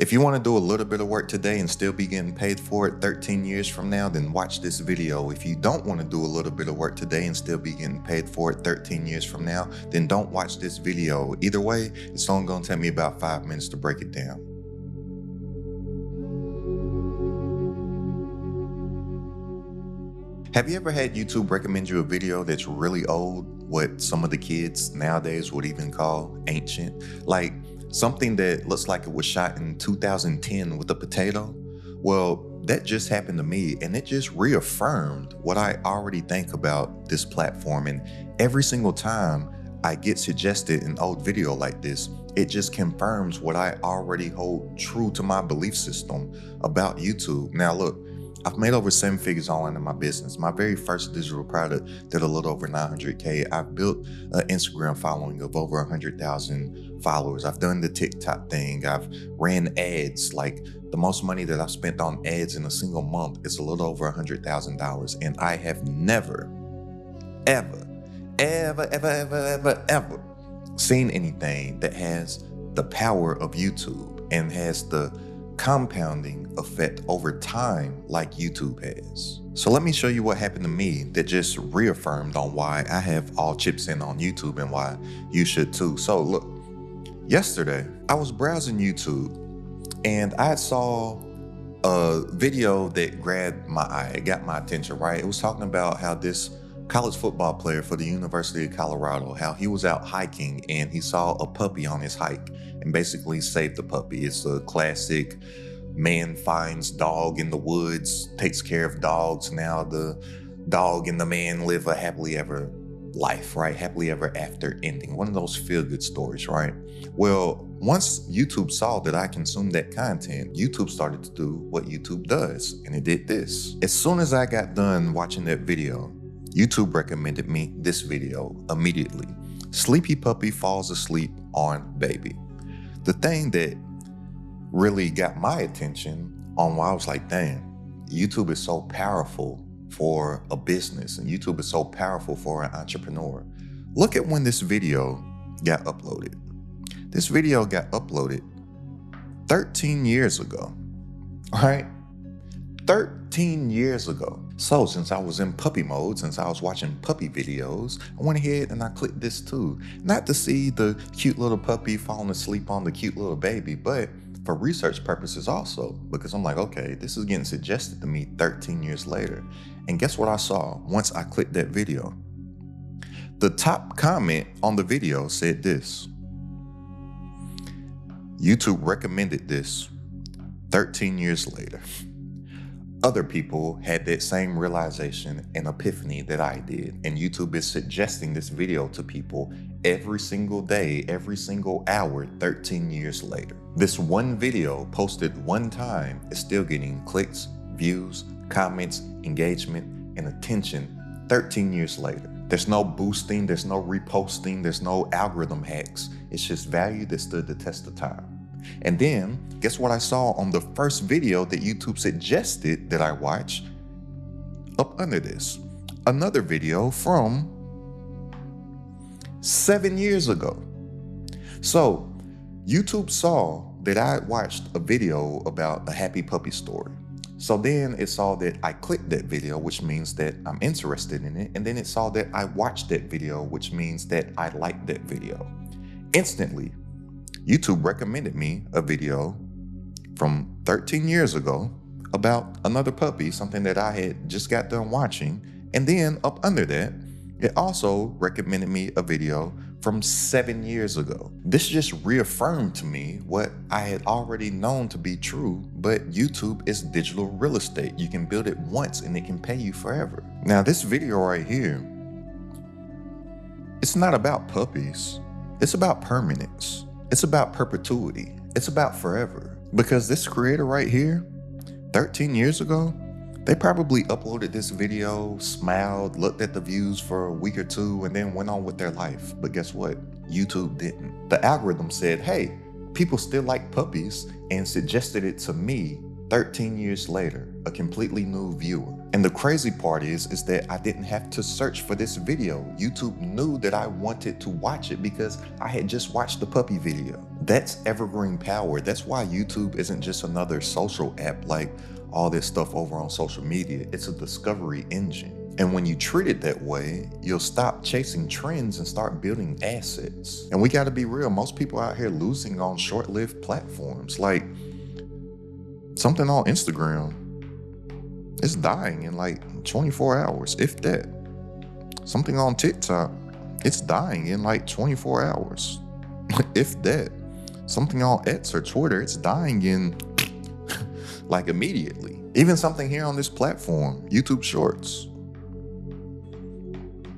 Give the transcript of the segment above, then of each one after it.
If you want to do a little bit of work today and still be getting paid for it 13 years from now, then watch this video. If you don't want to do a little bit of work today and still be getting paid for it 13 years from now, then don't watch this video. Either way, it's only going to take me about 5 minutes to break it down. Have you ever had YouTube recommend you a video that's really old, what some of the kids nowadays would even call ancient? Like something that looks like it was shot in 2010 with a potato? Well, that just happened to me, and it just reaffirmed what I already think about this platform. And every single time I get suggested an old video like this, it just confirms what I already hold true to my belief system about YouTube. Now look, I've made over 7 figures online in my business. My very first digital product did a little over 900K. I've built an Instagram following of over 100,000 followers. I've done the TikTok thing. I've ran ads. Like the most money that I've spent on ads in a single month is a little over $100,000. And I have never, ever seen anything that has the power of YouTube and has the compounding effect over time like YouTube has. So let me show you what happened to me that just reaffirmed on why I have all chips in on YouTube and why you should too. So look, yesterday I was browsing YouTube and I saw a video that grabbed my eye. It got my attention, right? It was talking about how this college football player for the University of Colorado, how he was out hiking and he saw a puppy on his hike and basically saved the puppy. It's a classic man finds dog in the woods, takes care of dogs. Now the dog and the man live a happily ever life, right? Happily ever after ending. One of those feel-good stories, right? Well, once YouTube saw that I consumed that content, YouTube started to do what YouTube does, and it did this. As soon as I got done watching that video, YouTube recommended me this video immediately. Sleepy puppy falls asleep on baby. The thing that really got my attention on why I was like, dang, YouTube is so powerful for a business and YouTube is so powerful for an entrepreneur. Look at when this video got uploaded. This video got uploaded 13 years ago, all right? 13 years ago. So since I was in puppy mode, since I was watching puppy videos, I went ahead and I clicked this too. Not to see the cute little puppy falling asleep on the cute little baby, but for research purposes also, because I'm like, okay, this is getting suggested to me 13 years later. And guess what I saw once I clicked that video? The top comment on the video said this: YouTube recommended this 13 years later. Other people had that same realization and epiphany that I did, and YouTube is suggesting this video to people every single day, every single hour, 13 years later. This one video posted one time is still getting clicks, views, comments, engagement, and attention 13 years later. There's no boosting, there's no reposting, there's no algorithm hacks. It's just value that stood the test of time. And then, guess what I saw on the first video that YouTube suggested that I watch? Up under this, another video from 7 years ago. So, YouTube saw that I watched a video about a happy puppy story. So then it saw that I clicked that video, which means that I'm interested in it. And then it saw that I watched that video, which means that I liked that video. Instantly, YouTube recommended me a video from 13 years ago about another puppy, something that I had just got done watching. And then up under that, it also recommended me a video from 7 years ago. This just reaffirmed to me what I had already known to be true, but YouTube is digital real estate. You can build it once and it can pay you forever. Now this video right here, it's not about puppies. It's about permanence. It's about perpetuity. It's about forever. Because this creator right here, 13 years ago, they probably uploaded this video, smiled, looked at the views for a week or two, and then went on with their life. But guess what? YouTube didn't. The algorithm said, hey, people still like puppies, and suggested it to me 13 years later, a completely new viewer. And the crazy part is that I didn't have to search for this video. YouTube knew that I wanted to watch it because I had just watched the puppy video. That's evergreen power. That's why YouTube isn't just another social app like all this stuff over on social media. It's a discovery engine. And when you treat it that way, you'll stop chasing trends and start building assets. And we got to be real, most people out here losing on short-lived platforms. Like something on Instagram is dying in like 24 hours, if that. Something on TikTok, it's dying in like 24 hours, if that. Something on X or Twitter, it's dying in like immediately. Even something here on this platform, YouTube Shorts.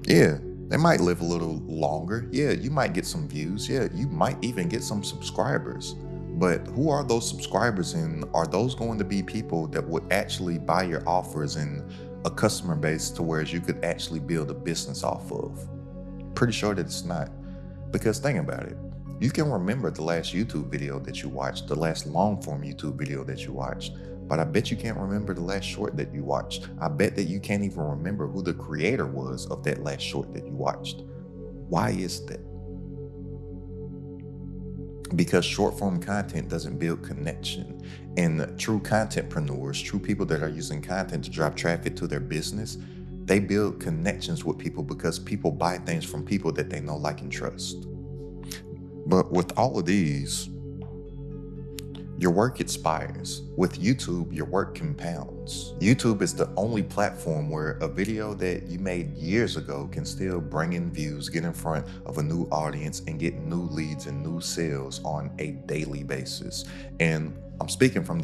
Yeah, they might live a little longer. Yeah, you might get some views. Yeah, you might even get some subscribers. But who are those subscribers, and are those going to be people that would actually buy your offers and a customer base to where you could actually build a business off of? Pretty sure that it's not. Because think about it. You can remember the last YouTube video that you watched, the last long form YouTube video that you watched, but I bet you can't remember the last short that you watched. I bet that you can't even remember who the creator was of that last short that you watched. Why is that? Because short form content doesn't build connection. And true contentpreneurs, true people that are using content to drive traffic to their business, they build connections with people because people buy things from people that they know, like, and trust. But with all of these, your work expires. With YouTube, your work compounds. YouTube is the only platform where a video that you made years ago can still bring in views, get in front of a new audience, and get new leads and new sales on a daily basis. And I'm speaking from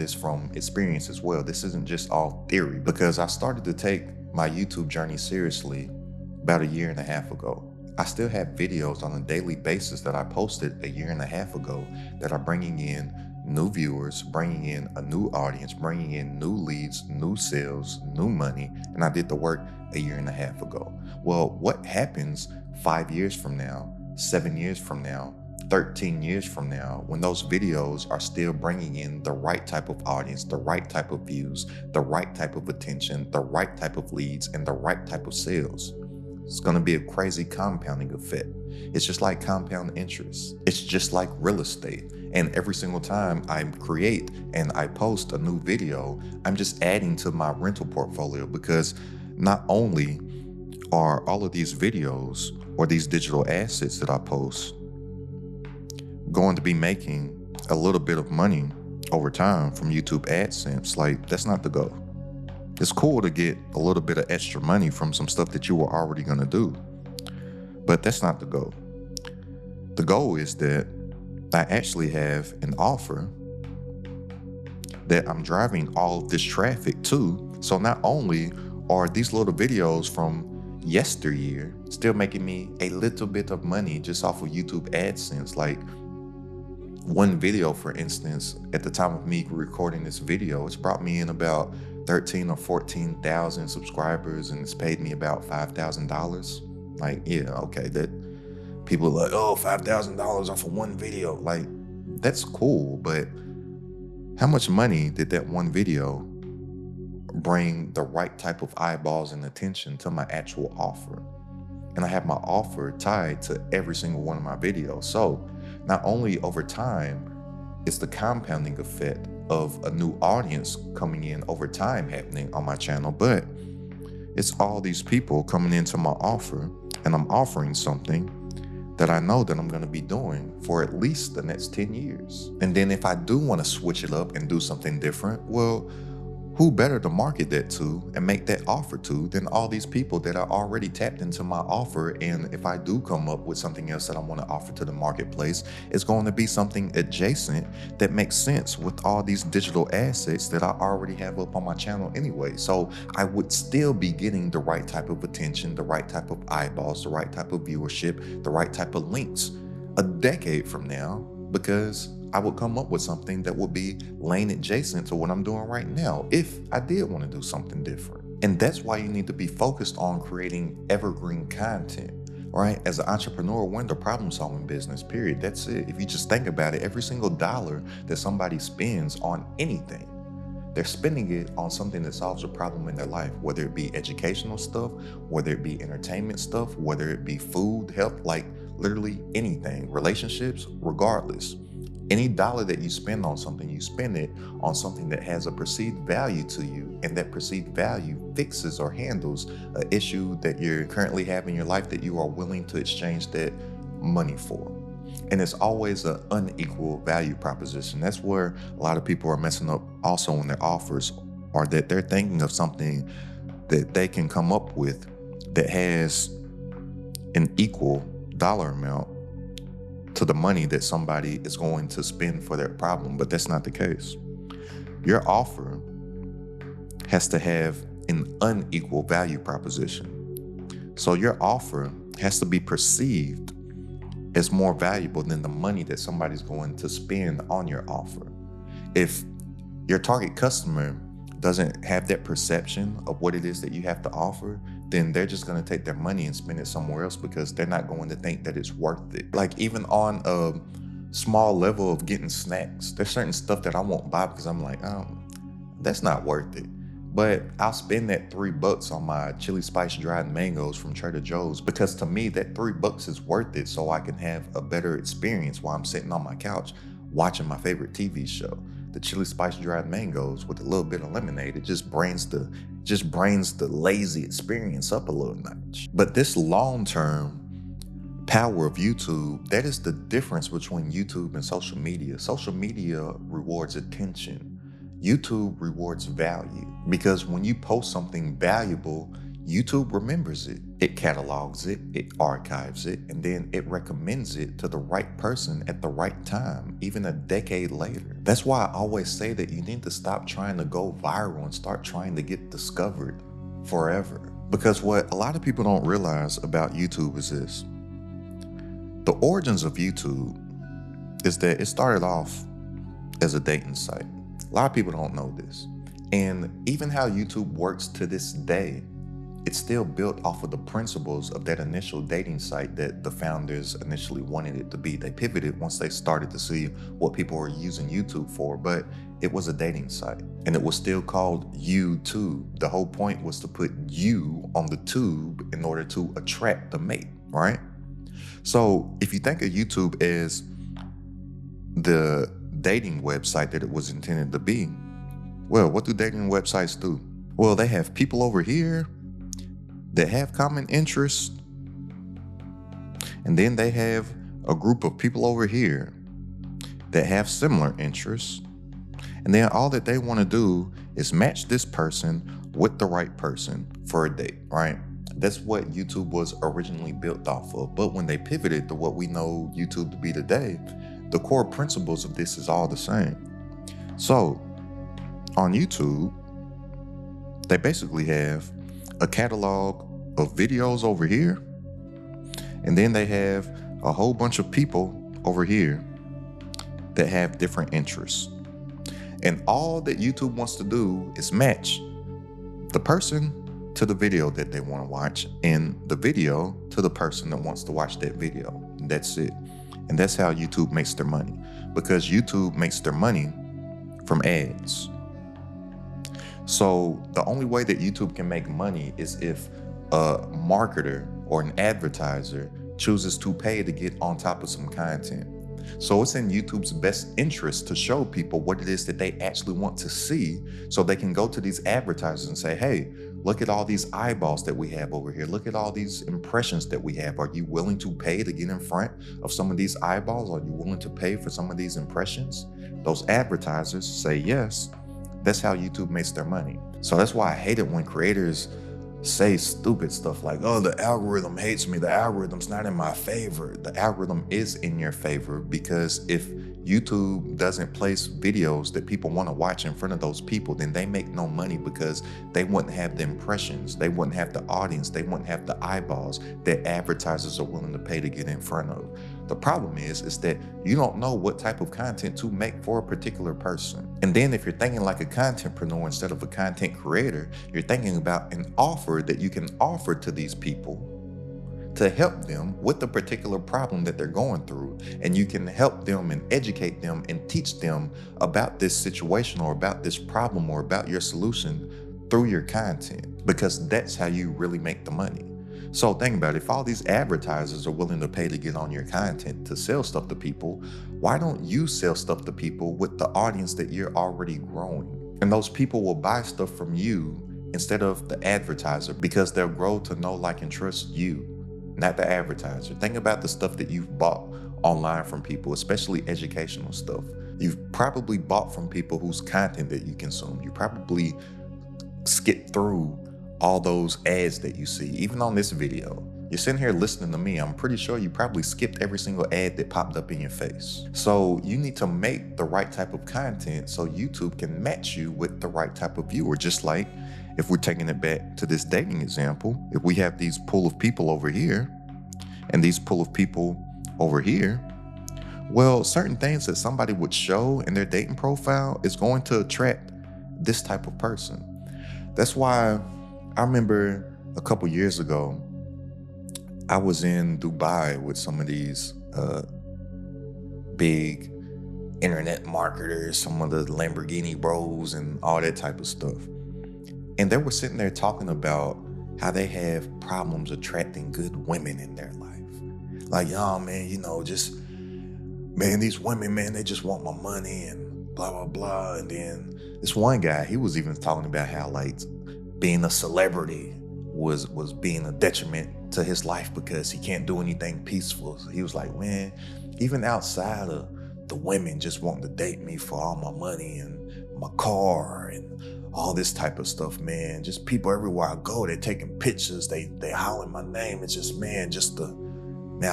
experience as well. This isn't just all theory, because I started to take my YouTube journey seriously about 1.5 years ago. I still have videos on a daily basis that I posted 1.5 years ago that are bringing in new viewers, bringing in a new audience, bringing in new leads, new sales, new money, and I did the work 1.5 years ago. Well, what happens 5 years from now, 7 years from now, 13 years from now, when those videos are still bringing in the right type of audience, the right type of views, the right type of attention, the right type of leads, and the right type of sales? It's going to be a crazy compounding effect. It's just like compound interest. It's just like real estate. And every single time I create and I post a new video, I'm just adding to my rental portfolio, because not only are all of these videos or these digital assets that I post going to be making a little bit of money over time from YouTube AdSense, like, that's not the goal. It's cool to get a little bit of extra money from some stuff that you were already going to do, but that's not the goal. The goal is that I actually have an offer that I'm driving all of this traffic to. So not only are these little videos from yesteryear still making me a little bit of money just off of YouTube AdSense, like one video, for instance, at the time of me recording this video, it's brought me in about 13 or 14,000 subscribers, and it's paid me about $5,000. Like, yeah, okay, that people are like, oh, $5,000 off of one video. Like, that's cool, but how much money did that one video bring the right type of eyeballs and attention to my actual offer? And I have my offer tied to every single one of my videos. So not only over time, it's the compounding effect of a new audience coming in over time happening on my channel, but it's all these people coming into my offer, and I'm offering something that I know that I'm going to be doing for at least the next 10 years. And then if I do want to switch it up and do something different, well, who better to market that to and make that offer to than all these people that are already tapped into my offer? And if I do come up with something else that I want to offer to the marketplace, it's going to be something adjacent that makes sense with all these digital assets that I already have up on my channel anyway. So I would still be getting the right type of attention, the right type of eyeballs, the right type of viewership, the right type of links a decade from now, because I would come up with something that would be lane adjacent to what I'm doing right now if I did want to do something different. And that's why you need to be focused on creating evergreen content, right? As an entrepreneur, we're in the problem-solving business, period. That's it. If you just think about it, every single dollar that somebody spends on anything, they're spending it on something that solves a problem in their life, whether it be educational stuff, whether it be entertainment stuff, whether it be food, health, like literally anything, relationships, regardless. Any dollar that you spend on something, you spend it on something that has a perceived value to you, and that perceived value fixes or handles an issue that you're currently having in your life that you are willing to exchange that money for. And it's always an unequal value proposition. That's where a lot of people are messing up also in their offers, or that they're thinking of something that they can come up with that has an equal dollar amount to the money that somebody is going to spend for their problem, but that's not the case. Your offer has to have an unequal value proposition. So your offer has to be perceived as more valuable than the money that somebody's going to spend on your offer. If your target customer doesn't have that perception of what it is that you have to offer, then they're just going to take their money and spend it somewhere else because they're not going to think that it's worth it. Like even on a small level of getting snacks, there's certain stuff that I won't buy because I'm like, that's not worth it. But I'll spend that $3 on my chili spice dried mangoes from Trader Joe's because to me that $3 is worth it, so I can have a better experience while I'm sitting on my couch watching my favorite TV show. The chili spice dried mangoes with a little bit of lemonade, it just brings the lazy experience up a little notch. But this long-term power of YouTube, that is the difference between YouTube and social media. Social media rewards attention. YouTube rewards value, because when you post something valuable, YouTube remembers it. It catalogs it, it archives it, and then it recommends it to the right person at the right time, even a decade later. That's why I always say that you need to stop trying to go viral and start trying to get discovered forever. Because what a lot of people don't realize about YouTube is this. The origins of YouTube is that it started off as a dating site. A lot of people don't know this. And even how YouTube works to this day, it's still built off of the principles of that initial dating site that the founders initially wanted it to be. They pivoted once they started to see what people were using YouTube for, but it was a dating site and it was still called YouTube. The whole point was to put you on the tube in order to attract the mate, right? So if you think of YouTube as the dating website that it was intended to be, well, what do dating websites do? Well, they have people over here that have common interests, and then they have a group of people over here that have similar interests, and then all that they want to do is match this person with the right person for a date, right? That's what YouTube was originally built off of. But when they pivoted to what we know YouTube to be today, the core principles of this is all the same. So on YouTube, they basically have a catalog of videos over here, and then they have a whole bunch of people over here that have different interests. And all that YouTube wants to do is match the person to the video that they want to watch and the video to the person that wants to watch that video. And that's it. And that's how YouTube makes their money, because YouTube makes their money from ads. So the only way that YouTube can make money is if a marketer or an advertiser chooses to pay to get on top of some content. So it's in YouTube's best interest to show people what it is that they actually want to see, so they can go to these advertisers and say, hey, look at all these eyeballs that we have over here. Look at all these impressions that we have. Are you willing to pay to get in front of some of these eyeballs? Are you willing to pay for some of these impressions? Those advertisers say yes. That's how YouTube makes their money. So that's why I hate it when creators say stupid stuff like, oh, the algorithm hates me. The algorithm's not in my favor. The algorithm is in your favor, because if YouTube doesn't place videos that people want to watch in front of those people, then they make no money, because they wouldn't have the impressions, they wouldn't have the audience, they wouldn't have the eyeballs that advertisers are willing to pay to get in front of. The problem is that you don't know what type of content to make for a particular person. And then if you're thinking like a contentpreneur instead of a content creator, you're thinking about an offer that you can offer to these people to help them with the particular problem that they're going through. And you can help them and educate them and teach them about this situation or about this problem or about your solution through your content, because that's how you really make the money. So think about it. If all these advertisers are willing to pay to get on your content to sell stuff to people, why don't you sell stuff to people with the audience that you're already growing? And those people will buy stuff from you instead of the advertiser because they'll grow to know, like, and trust you, not the advertiser. Think about the stuff that you've bought online from people, especially educational stuff. You've probably bought from people whose content that you consume. You probably skip through all those ads that you see. Even on this video, you're sitting here listening to me. I'm pretty sure you probably skipped every single ad that popped up in your face. So you need to make the right type of content so YouTube can match you with the right type of viewer. Just like if we're taking it back to this dating example, if we have these pool of people over here and these pool of people over here, well, certain things that somebody would show in their dating profile is going to attract this type of person. That's why I remember a couple years ago, I was in Dubai with some of these big internet marketers, some of the Lamborghini bros and all that type of stuff. And they were sitting there talking about how they have problems attracting good women in their life. Like, y'all, man, these women, man, they just want my money and blah, blah, blah. And then this one guy, he was even talking about how, like, being a celebrity was being a detriment to his life because he can't do anything peaceful. So he was like, man, even outside of the women just wanting to date me for all my money and my car and all this type of stuff, man, just people everywhere I go, they're taking pictures, they hollering my name. It's just, man, I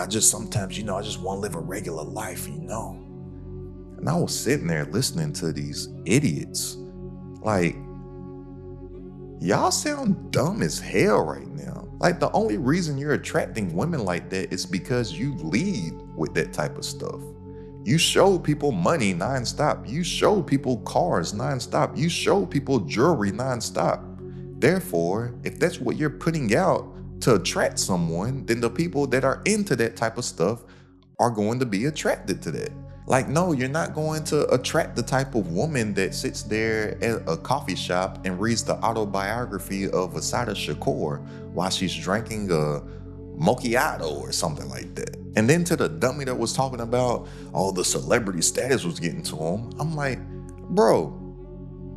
just sometimes, I just want to live a regular life, And I was sitting there listening to these idiots. Like, y'all sound dumb as hell right now. Like, the only reason you're attracting women like that is because you lead with that type of stuff. You show people money nonstop. You show people cars nonstop. You show people jewelry nonstop. Therefore, if that's what you're putting out to attract someone, then the people that are into that type of stuff are going to be attracted to that. Like, no, you're not going to attract the type of woman that sits there at a coffee shop and reads the autobiography of Asada Shakur while she's drinking a macchiato or something like that. And then to the dummy that was talking about, oh, the celebrity status was getting to him. I'm like, bro,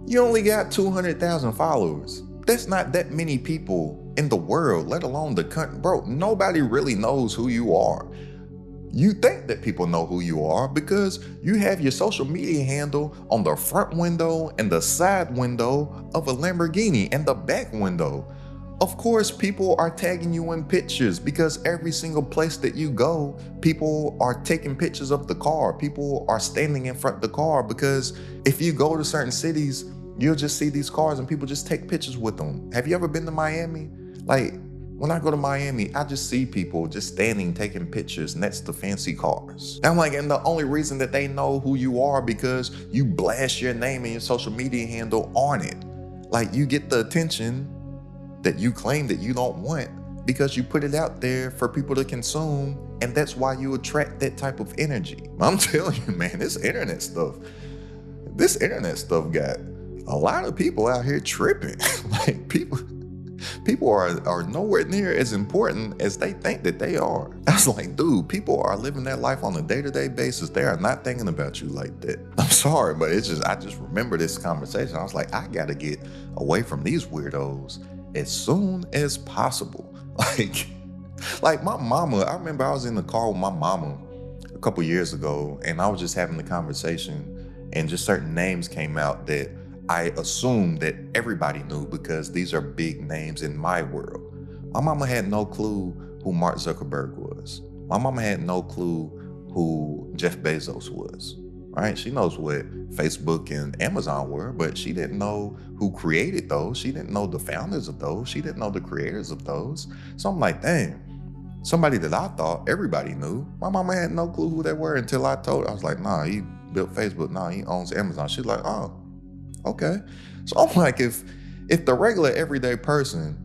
you only got 200,000 followers. That's not that many people in the world, let alone the country. Bro, nobody really knows who you are. You think that people know who you are because you have your social media handle on the front window and the side window of a Lamborghini and the back window. Of course, people are tagging you in pictures because every single place that you go, people are taking pictures of the car. People are standing in front of the car because if you go to certain cities, you'll just see these cars and people just take pictures with them. Have you ever been to Miami? Like, when I go to Miami, I just see people just standing, taking pictures next to fancy cars. I'm like, and the only reason that they know who you are because you blast your name and your social media handle on it. Like, you get the attention that you claim that you don't want because you put it out there for people to consume, and that's why you attract that type of energy. I'm telling you, man, this internet stuff got a lot of people out here tripping. Like, people are nowhere near as important as they think that they are. I was like, dude, people are living their life on a day-to-day basis. They are not thinking about you like that. I'm sorry, but I just remember this conversation. I was like, I gotta get away from these weirdos as soon as possible. Like my mama, I remember I was in the car with my mama a couple years ago, and I was just having the conversation, and just certain names came out that I assumed that everybody knew because these are big names in my world. My mama had no clue who Mark Zuckerberg was. My mama had no clue who Jeff Bezos was, right? She knows what Facebook and Amazon were, but she didn't know who created those. She didn't know the founders of those. She didn't know the creators of those. So I'm like, dang, somebody that I thought everybody knew, my mama had no clue who they were until I told her. I was like, nah, he built Facebook. Nah, he owns Amazon. She's like, oh, okay. So I'm like, if the regular everyday person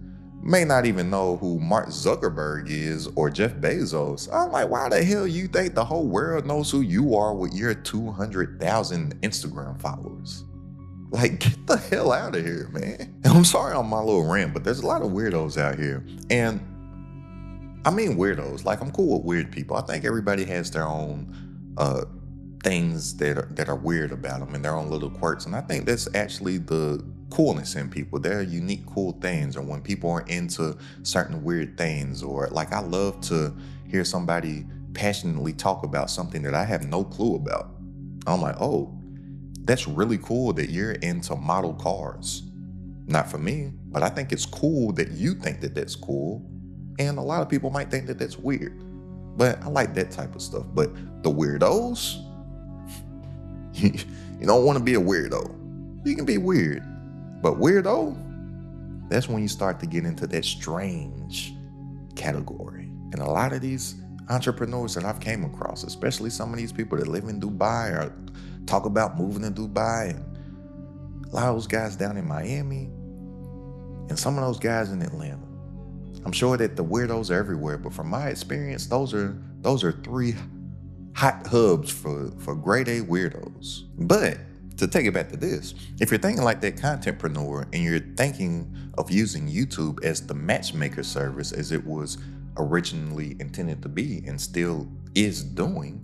may not even know who Mark Zuckerberg is or Jeff Bezos, I'm like, why the hell you think the whole world knows who you are with your 200,000 Instagram followers? Like, get the hell out of here, man. And I'm sorry on my little rant, but there's a lot of weirdos out here. And I mean weirdos. Like, I'm cool with weird people. I think everybody has their own things that are weird about them and their own little quirks. And I think that's actually the coolness in people. They're unique, cool things. Or when people are into certain weird things, or like, I love to hear somebody passionately talk about something that I have no clue about. I'm like, oh, that's really cool that you're into model cars. Not for me, but I think it's cool that you think that that's cool. And a lot of people might think that that's weird. But I like that type of stuff. But the weirdos, you don't want to be a weirdo. You can be weird. But weirdo, that's when you start to get into that strange category. And a lot of these entrepreneurs that I've came across, especially some of these people that live in Dubai or talk about moving to Dubai, and a lot of those guys down in Miami, and some of those guys in Atlanta. I'm sure that the weirdos are everywhere, but from my experience, those are three hot hubs for grade A weirdos. But to take it back to this, if you're thinking like that contentpreneur and you're thinking of using YouTube as the matchmaker service as it was originally intended to be and still is doing,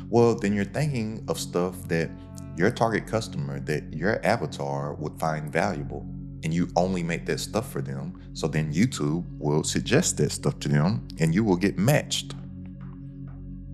well, then you're thinking of stuff that your target customer, that your avatar would find valuable. And you only make that stuff for them. So then YouTube will suggest that stuff to them and you will get matched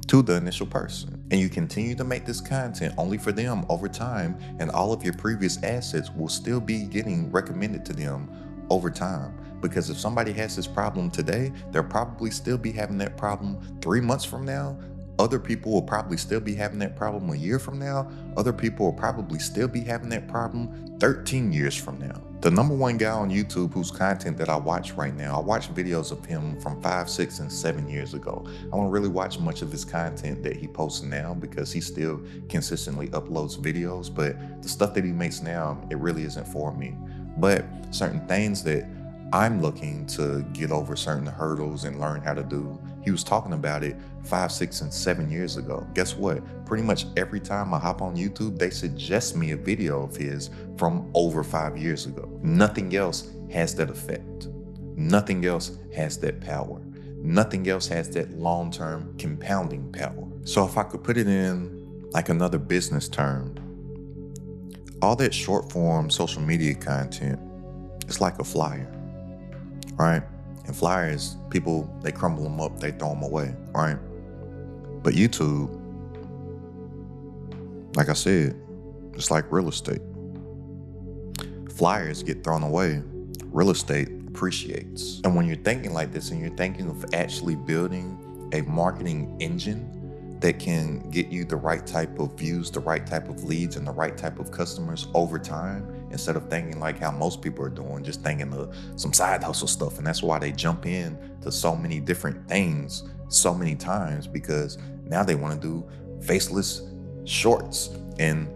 to the initial person. And you continue to make this content only for them over time, and all of your previous assets will still be getting recommended to them over time. Because if somebody has this problem today, they'll probably still be having that problem 3 months from now. Other people will probably still be having that problem a year from now. Other people will probably still be having that problem 13 years from now. The number one guy on YouTube whose content that I watch right now, I watch videos of him from 5, 6, and 7 years ago. I don't really watch much of his content that he posts now because he still consistently uploads videos, but the stuff that he makes now, it really isn't for me. But certain things that I'm looking to get over, certain hurdles and learn how to do, he was talking about it 5, 6, and 7 years ago. Guess what? Pretty much every time I hop on YouTube, they suggest me a video of his from over 5 years ago. Nothing else has that effect. Nothing else has that power. Nothing else has that long-term compounding power. So if I could put it in like another business term, all that short form social media content is like a flyer, right? And flyers, people, they crumble them up, they throw them away, right? But YouTube, like I said, it's like real estate. Flyers get thrown away, real estate appreciates. And when you're thinking like this and you're thinking of actually building a marketing engine that can get you the right type of views, the right type of leads, and the right type of customers over time, instead of thinking like how most people are doing, just thinking of some side hustle stuff. And that's why they jump in to so many different things so many times, because now they want to do faceless shorts. And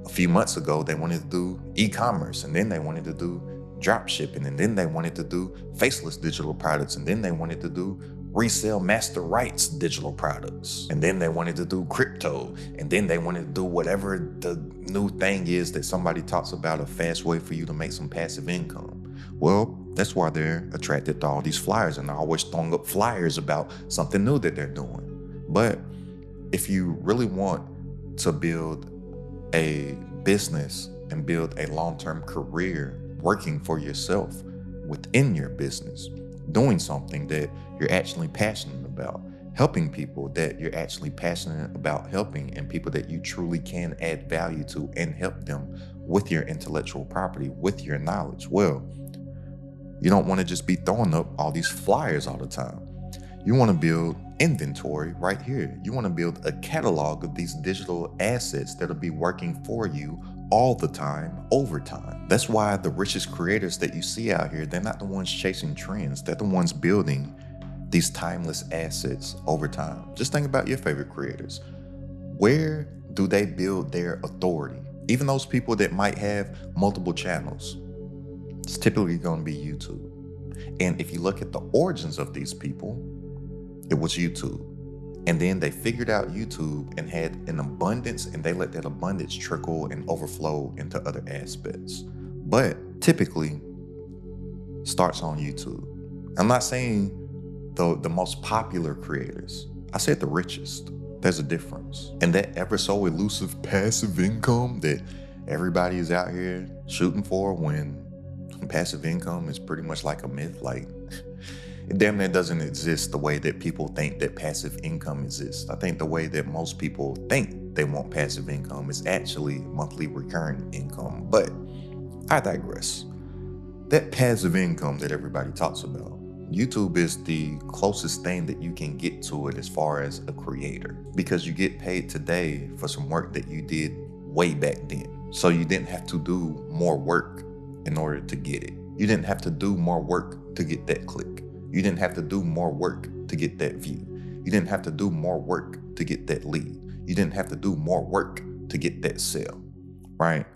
a few months ago, they wanted to do e-commerce, and then they wanted to do drop shipping, and then they wanted to do faceless digital products, and then they wanted to do resell master rights digital products, and then they wanted to do crypto, and then they wanted to do whatever the new thing is that somebody talks about, a fast way for you to make some passive income. Well, that's why they're attracted to all these flyers, and they're always throwing up flyers about something new that they're doing. But if you really want to build a business and build a long-term career working for yourself within your business, doing something that you're actually passionate about, helping people that you're actually passionate about helping, and people that you truly can add value to and help them with your intellectual property, with your knowledge, well, you don't want to just be throwing up all these flyers all the time. You want to build inventory right here. You want to build a catalog of these digital assets that'll be working for you all the time, over time. That's why the richest creators that you see out here, they're not the ones chasing trends. They're the ones building these timeless assets over time. Just think about your favorite creators. Where do they build their authority? Even those people that might have multiple channels, it's typically going to be YouTube. And if you look at the origins of these people, it was YouTube. And then they figured out YouTube and had an abundance, and they let that abundance trickle and overflow into other aspects. But typically starts on YouTube. I'm not saying the most popular creators. I said the richest. There's a difference. And that ever so elusive passive income that everybody is out here shooting for, when passive income is pretty much like a myth. Like, it damn near doesn't exist the way that people think that passive income exists. I think the way that most people think they want passive income is actually monthly recurring income. But I digress. That passive income that everybody talks about, YouTube is the closest thing that you can get to it as far as a creator, because you get paid today for some work that you did way back then. So you didn't have to do more work in order to get it. You didn't have to do more work to get that click. You didn't have to do more work to get that view. You didn't have to do more work to get that lead. You didn't have to do more work to get that sale, right?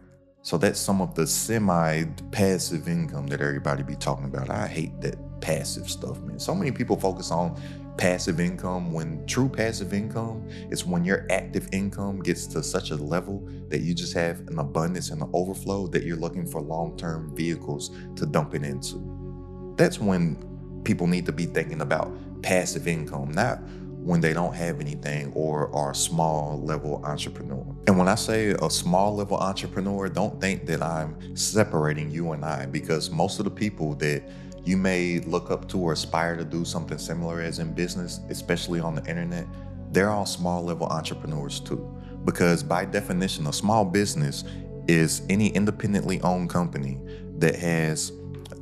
So that's some of the semi-passive income that everybody be talking about. I hate that passive stuff, man. So many people focus on passive income, when true passive income is when your active income gets to such a level that you just have an abundance and an overflow that you're looking for long-term vehicles to dump it into. That's when people need to be thinking about passive income, not when they don't have anything or are a small level entrepreneur. And when I say a small level entrepreneur, don't think that I'm separating you and I, because most of the people that you may look up to or aspire to do something similar as in business, especially on the internet, they're all small level entrepreneurs too. Because by definition, a small business is any independently owned company that has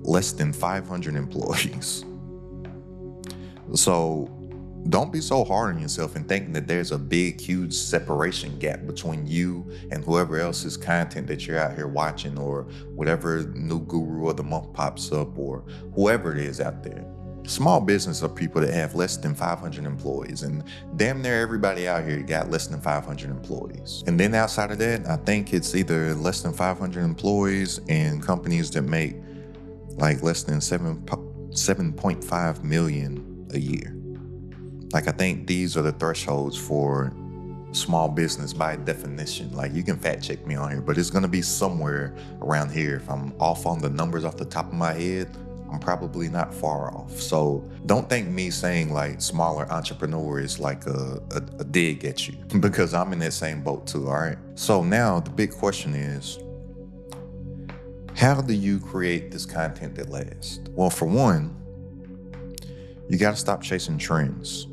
less than 500 employees. So don't be so hard on yourself and thinking that there's a big, huge separation gap between you and whoever else's content that you're out here watching, or whatever new guru of the month pops up, or whoever it is out there. Small business are people that have less than 500 employees, and damn near everybody out here got less than 500 employees. And then outside of that, I think it's either less than 500 employees and companies that make like less than 7.5 million a year. Like, I think these are the thresholds for small business by definition. Like, you can fact check me on here, but it's going to be somewhere around here. If I'm off on the numbers off the top of my head, I'm probably not far off. So don't think me saying like smaller entrepreneur is like a dig at you, because I'm in that same boat too, all right? So now the big question is, how do you create this content that lasts? Well, for one, you got to stop chasing trends.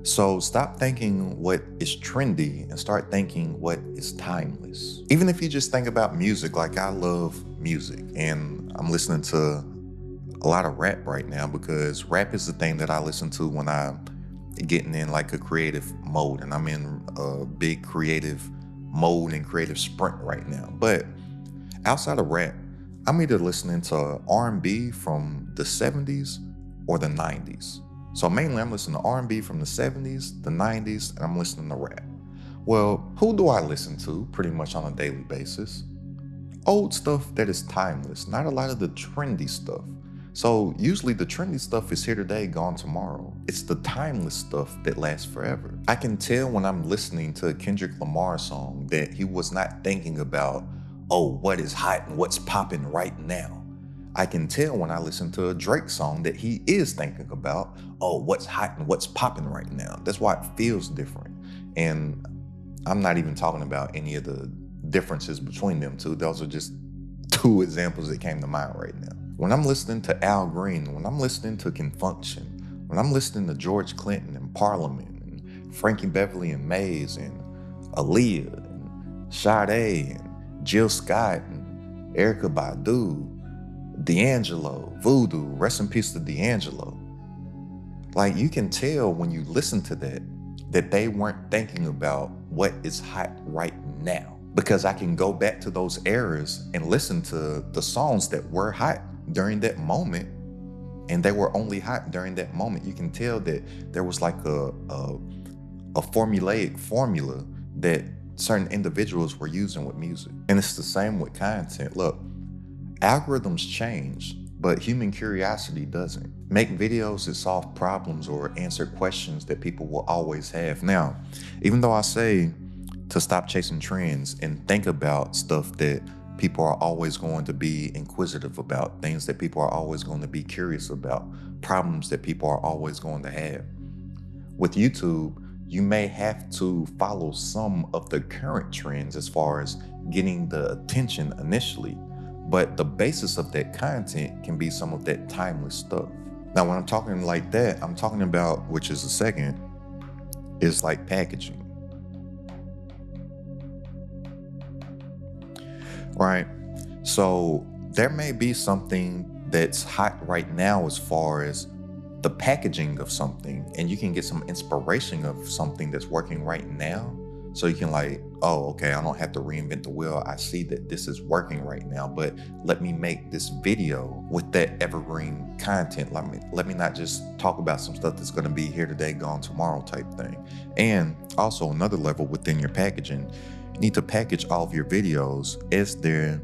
So stop thinking what is trendy and start thinking what is timeless. Even if you just think about music, like I love music and I'm listening to a lot of rap right now, because rap is the thing that I listen to when I'm getting in like a creative mode, and I'm in a big creative mode and creative sprint right now. But outside of rap, I'm either listening to R&B from the 70s or the 90s. So mainly I'm listening to R&B from the 70s, the 90s, and I'm listening to rap. Well, who do I listen to pretty much on a daily basis? Old stuff that is timeless, not a lot of the trendy stuff. So usually the trendy stuff is here today, gone tomorrow. It's the timeless stuff that lasts forever. I can tell when I'm listening to a Kendrick Lamar song that he was not thinking about, oh, what is hot and what's popping right now. I can tell when I listen to a Drake song that he is thinking about, oh, what's hot and what's popping right now. That's why it feels different. And I'm not even talking about any of the differences between them two. Those are just two examples that came to mind right now. When I'm listening to Al Green, when I'm listening to Confunction, when I'm listening to George Clinton and Parliament, and Frankie Beverly and Maze, and Aaliyah, and Sade, and Jill Scott, and Erykah Badu, D'Angelo, Voodoo, rest in peace to D'Angelo. Like, you can tell when you listen to that they weren't thinking about what is hot right now. Because I can go back to those eras and listen to the songs that were hot during that moment, and they were only hot during that moment. You can tell that there was like a formulaic formula that certain individuals were using with music. And it's the same with content. Look, algorithms change, but human curiosity doesn't. Make videos that solve problems or answer questions that people will always have. Now, even though I say to stop chasing trends and think about stuff that people are always going to be inquisitive about, things that people are always going to be curious about, problems that people are always going to have. With YouTube, you may have to follow some of the current trends as far as getting the attention initially, but the basis of that content can be some of that timeless stuff. Now, when I'm talking like that, I'm talking about, which is the second, is like packaging. Right? So there may be something that's hot right now as far as the packaging of something, and you can get some inspiration of something that's working right now. So you can like, oh, okay, I don't have to reinvent the wheel. I see that this is working right now, but let me make this video with that evergreen content. Let me not just talk about some stuff that's going to be here today, gone tomorrow type thing. And also another level within your packaging, you need to package all of your videos as the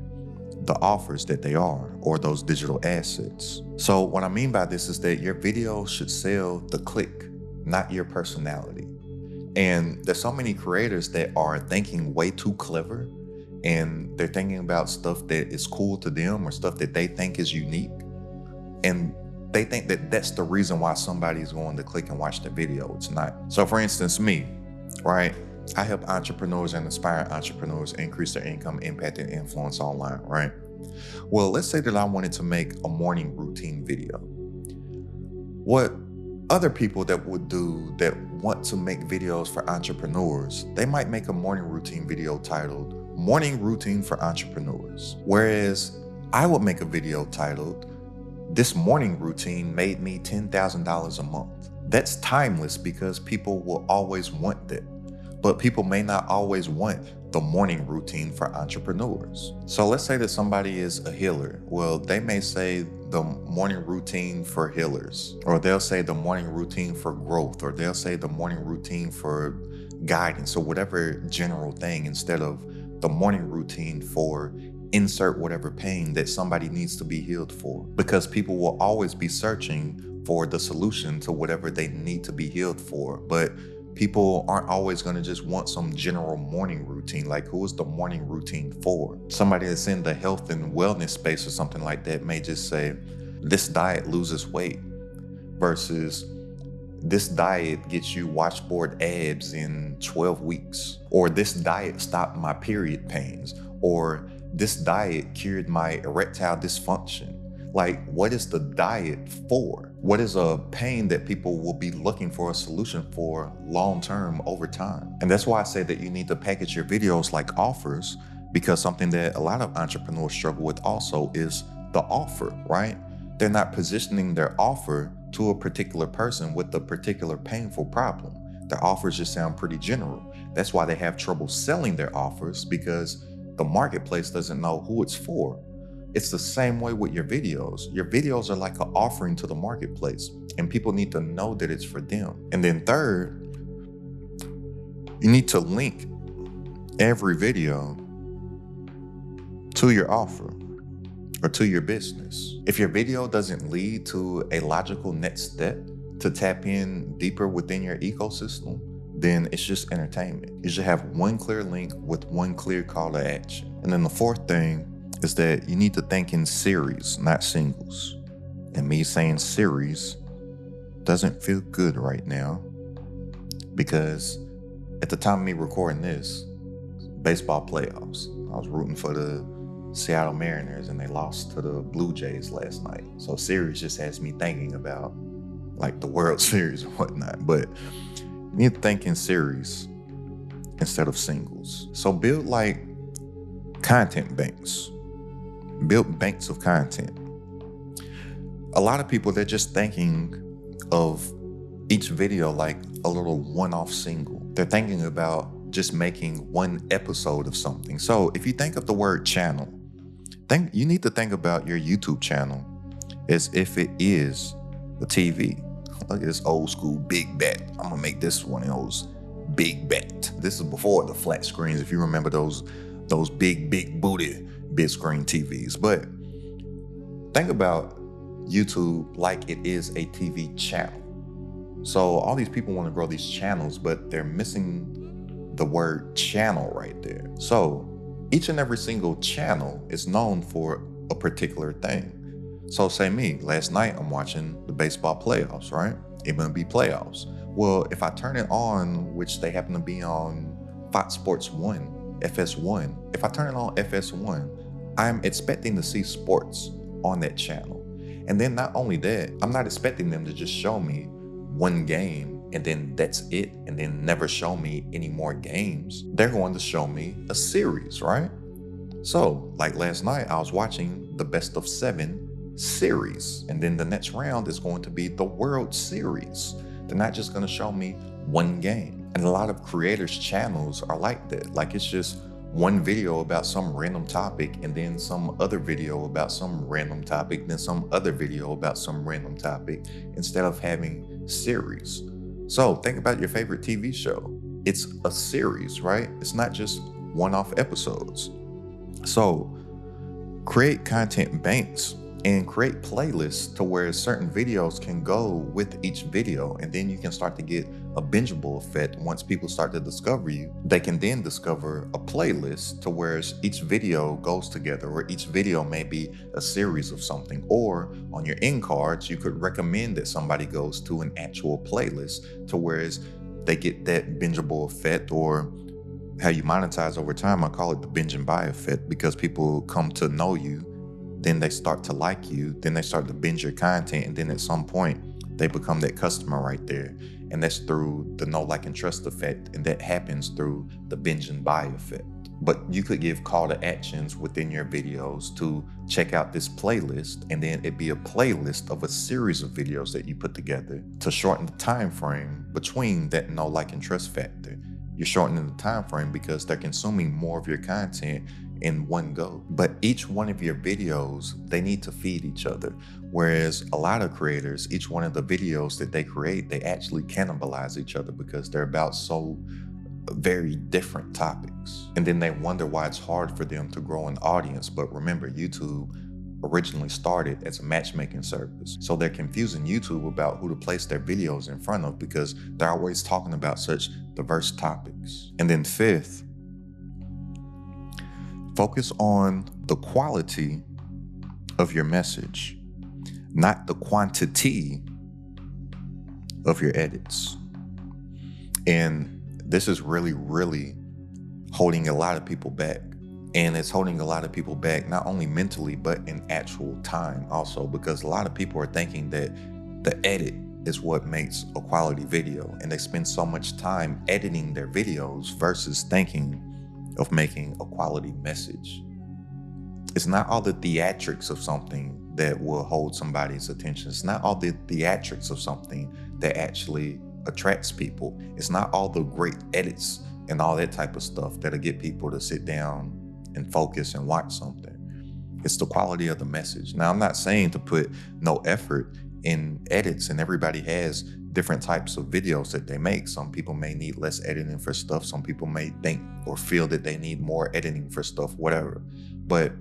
offers that they are, or those digital assets. So what I mean by this is that your video should sell the click, not your personality. And there's so many creators that are thinking way too clever, and they're thinking about stuff that is cool to them or stuff that they think is unique. And they think that that's the reason why somebody is going to click and watch the video. It's not. So for instance, me, right? I help entrepreneurs and aspiring entrepreneurs increase their income, impact, and influence online, right? Well, let's say that I wanted to make a morning routine video. What other people that would do that want to make videos for entrepreneurs, they might make a morning routine video titled Morning Routine for Entrepreneurs. Whereas I would make a video titled This Morning Routine Made Me $10,000 a Month. That's timeless because people will always want that. But people may not always want the morning routine for entrepreneurs. So let's say that somebody is a healer. Well, they may say the morning routine for healers, or they'll say the morning routine for growth, or they'll say the morning routine for guidance, or whatever general thing, instead of the morning routine for insert whatever pain that somebody needs to be healed for. Because people will always be searching for the solution to whatever they need to be healed for. But people aren't always going to just want some general morning routine. Like, who is the morning routine for? Somebody that's in the health and wellness space or something like that may just say, this diet loses weight, versus this diet gets you washboard abs in 12 weeks, or this diet stopped my period pains, or this diet cured my erectile dysfunction. Like, what is the diet for? What is a pain that people will be looking for a solution for long-term over time? And that's why I say that you need to package your videos like offers, because something that a lot of entrepreneurs struggle with also is the offer, right? They're not positioning their offer to a particular person with a particular painful problem. Their offers just sound pretty general. That's why they have trouble selling their offers, because the marketplace doesn't know who it's for. It's the same way with your videos. Your videos are like an offering to the marketplace, and people need to know that it's for them. And then third, you need to link every video to your offer or to your business. If your video doesn't lead to a logical next step to tap in deeper within your ecosystem, then it's just entertainment. You should have one clear link with one clear call to action. And then the fourth thing is that you need to think in series, not singles. And me saying series doesn't feel good right now, because at the time of me recording this, baseball playoffs, I was rooting for the Seattle Mariners and they lost to the Blue Jays last night. So series just has me thinking about like the World Series and whatnot. But you need to think in series instead of singles. So build like content banks. Build banks of content. A lot of people, they're just thinking of each video like a little one-off single. They're thinking about just making one episode of something. So if you think of the word channel, you need to think about your YouTube channel as if it is a TV. Look at this old school big bet. I'm gonna make this one of those big bet. This is before the flat screens, if you remember those big booty big screen TVs. But think about YouTube like it is a TV channel. So all these people want to grow these channels, but they're missing the word channel right there. So Each and every single channel is known for a particular thing. So say me, last night I'm watching the baseball playoffs, right? MLB playoffs. Well, if I turn it on, which they happen to be on Fox Sports 1, FS1, if I turn it on FS1, I'm expecting to see sports on that channel. And then not only that, I'm not expecting them to just show me one game and then that's it, and then never show me any more games. They're going to show me a series, right? So, like last night, I was watching the best of 7 series, and then the next round is going to be the World Series. They're not just going to show me one game. And a lot of creators' channels are like that. Like it's just one video about some random topic, and then some other video about some random topic, then some other video about some random topic, instead of having series. So think about your favorite TV show. It's a series, right? It's not just one-off episodes. So create content banks and create playlists to where certain videos can go with each video, and then you can start to get a bingeable effect. Once people start to discover you, they can then discover a playlist to where each video goes together, or each video may be a series of something. Or on your end cards, you could recommend that somebody goes to an actual playlist to where they get that bingeable effect, or how you monetize over time. I call it the binge and buy effect, because people come to know you, then they start to like you, then they start to binge your content, and then at some point they become that customer right there. And that's through the know, like, and trust effect, and that happens through the binge and buy effect. But you could give call to actions within your videos to check out this playlist, and then it'd be a playlist of a series of videos that you put together to shorten the time frame between that know, like, and trust factor. You're shortening the time frame because they're consuming more of your content in one go. But each one of your videos, they need to feed each other. Whereas a lot of creators, each one of the videos that they create, they actually cannibalize each other because they're about so very different topics. And then they wonder why it's hard for them to grow an audience. But remember, YouTube originally started as a matchmaking service. So they're confusing YouTube about who to place their videos in front of, because they're always talking about such diverse topics. And then fifth, focus on the quality of your message, not the quantity of your edits. And this is really, really holding a lot of people back. And it's holding a lot of people back, not only mentally, but in actual time also, because a lot of people are thinking that the edit is what makes a quality video. And they spend so much time editing their videos versus thinking of making a quality message. It's not all the theatrics of something that will hold somebody's attention. It's not all the theatrics of something that actually attracts people. It's not all the great edits and all that type of stuff that'll get people to sit down and focus and watch something. It's the quality of the message. Now, I'm not saying to put no effort in edits, and everybody has different types of videos that they make. Some people may need less editing for stuff. Some people may think or feel that they need more editing for stuff, whatever. But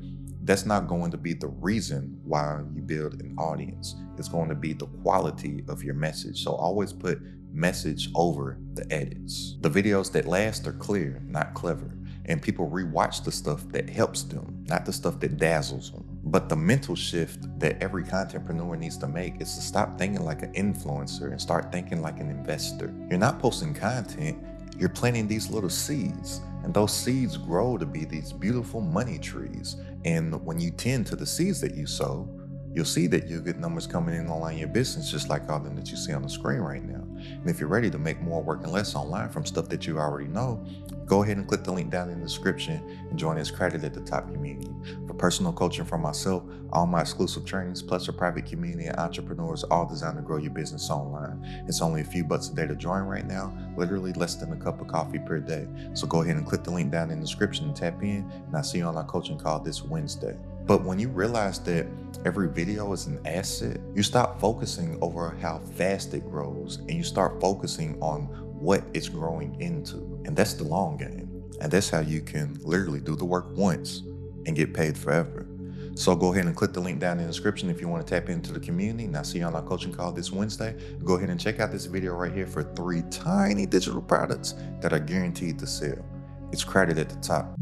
that's not going to be the reason why you build an audience. It's going to be the quality of your message. So always put message over the edits. The videos that last are clear, not clever. And people rewatch the stuff that helps them, not the stuff that dazzles them. But the mental shift that every contentpreneur needs to make is to stop thinking like an influencer and start thinking like an investor. You're not posting content, you're planting these little seeds. And those seeds grow to be these beautiful money trees. And when you tend to the seeds that you sow, you'll see that you'll get numbers coming in online your business, just like all them that you see on the screen right now. And if you're ready to make more working less online from stuff that you already know, go ahead and click the link down in the description and join this Credit at the Top community. For personal coaching from myself, all my exclusive trainings, plus a private community of entrepreneurs, all designed to grow your business online. It's only a few bucks a day to join right now, literally less than a cup of coffee per day. So go ahead and click the link down in the description and tap in, and I'll see you on our coaching call this Wednesday. But when you realize that every video is an asset, you stop focusing over how fast it grows, and you start focusing on what it's growing into. And that's the long game. And that's how you can literally do the work once and get paid forever. So go ahead and click the link down in the description if you want to tap into the community. And I'll see you on our coaching call this Wednesday. Go ahead and check out this video right here for 3 tiny digital products that are guaranteed to sell. It's Credit at the Top.